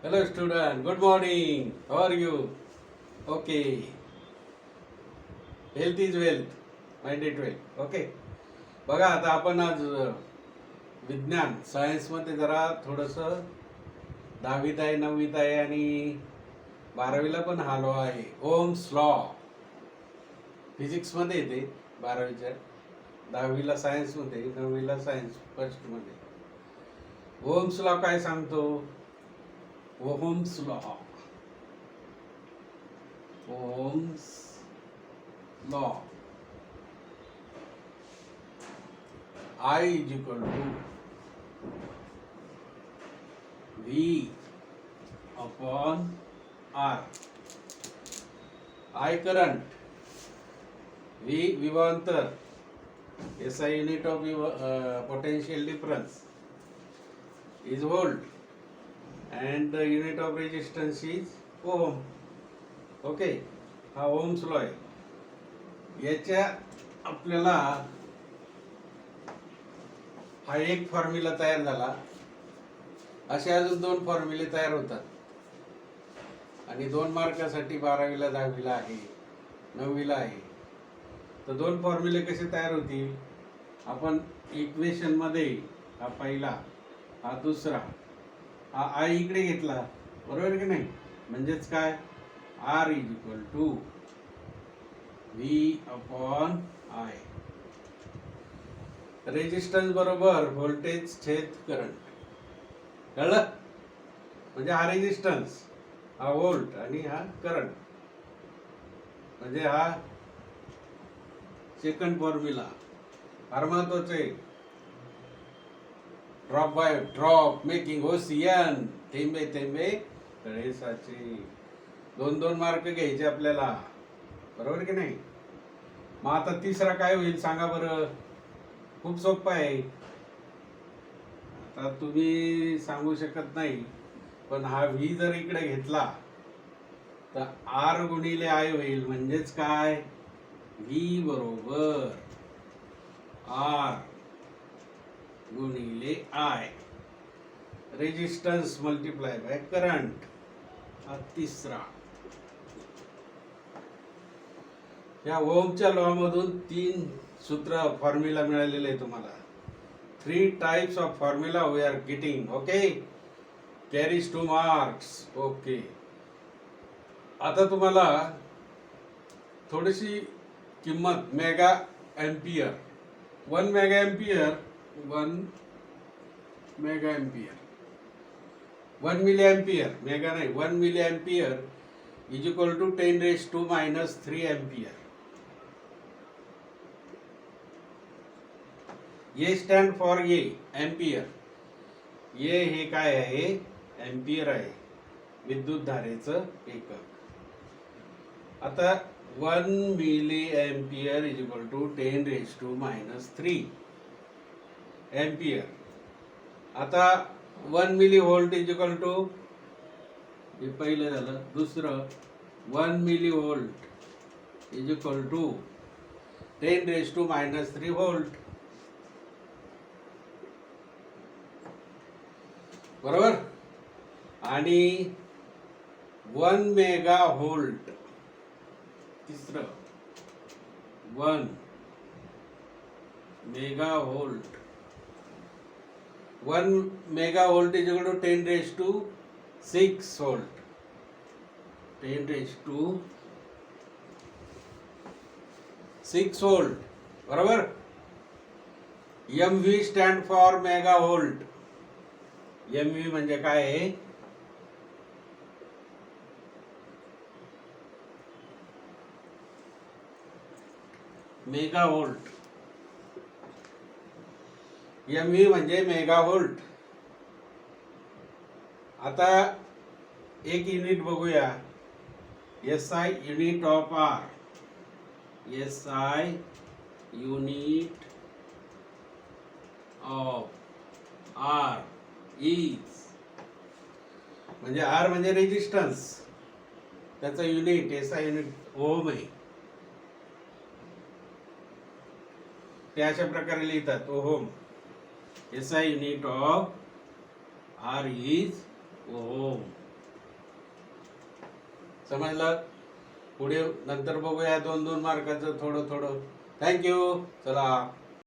Hello student, good morning. How are you? Okay. Health is wealth. Mind it well. Okay. बघा आता आपण आज विज्ञान सायन्समध्ये जरा थोडंसं 10वीत आहे 9वीत आहे आणि 12वीला पण आलो आहे. ओम्स लॉ फिजिक्समध्ये येते 12वीच्या, 10वीला सायन्समध्ये, 9वीला सायन्स फर्स्टमध्ये. ओम्स लॉ काय सांगतो? Ohm's law Ohm's law. I is equal to V upon R. I current, V विभवांतर, SI unit of potential difference is volt, and the unit of resistance is ohm. Okay, हा Ohm's law आहे. याच्या आपल्याला हा एक formula तयार झाला, असे अजून 2 फॉर्म्युले तयार होतात आणि 2 मार्कासाठी 12वीला 10वीला आहे, 9वीला आहे. तर 2 फॉर्म्युले कसे तयार होतील? आपण इक्वेशन मध्ये हा पहिला, हा दुसरा, हा आय इकडे घेतला, बरोबर की नाही? म्हणजेच काय? R is equal to V upon I. Resistance बरोबर व्होल्टेज छेद करंट. कळलं? म्हणजे हा रेजिस्टन्स, हा व्होल्ट आणि हा करंट. म्हणजे हा सेकंड फॉर्म्युला फार महत्वाचा आहे. Drop by drop making ocean, थेंबे थेंबे तळे साचे. 2-2 मार्क घ्यायचे आपल्याला, बरोबर की नाही? मग आता तिसरा काय होईल सांगा बरं? खूप सोपं आहे. आता तुम्ही सांगू शकत नाही, पण हा व्ही जर इकडे घेतला तर आर गुणिले आय होईल. म्हणजेच काय? व्ही बरोबर आर गुणिले I, resistance multiply by current. हा तिसरा. या ओमच्या लॉ मधून 3 सूत्र फॉर्म्युला मिळालेले आहे तुम्हाला. 3 types of formula we are getting. Okay, carries 2 marks. Okay, आता तुम्हाला थोडीशी किंमत, mega ampere, 1 mega ampere, 1 mega ampere, 1 milli ampere, mega नाही, 1 milli ampere is equal to 10⁻³ ampere. ये स्टँड फॉर ए, एम्पियर. ये हे काय आहे? एम्पियर आहे, विद्युत धारेचं एकक. आता 1 milli ampere is equal to 10⁻³ ampere. आता 1 milli volt is equal to, हे पहिलं झालं. दुसरं, 1 milli volt is equal to 10⁻³ volt, बरोबर? आणि 1 मेगा व्होल्ट, तिसरं 1 mega volt, 1 mega volt is equal to 10⁻⁶ volt, 10⁻⁶ volt, बरोबर? MV stand for mega volt. MV म्हणजे काय आहे? Mega volt. MV म्हणजे मेगा व्होल्ट. आता एक युनिट बघूया. SI unit of R. SI unit of R is, म्हणजे R म्हणजे रेजिस्टन्स, त्याचं युनिट SI युनिट ओम आहे. ते अशा प्रकारे लिहितात ohm. SI unit of R is ohm. समजलं? पुढे नंतर बघूया 2-2 मार्काचं थोडं थोडं. थँक्यू. चला.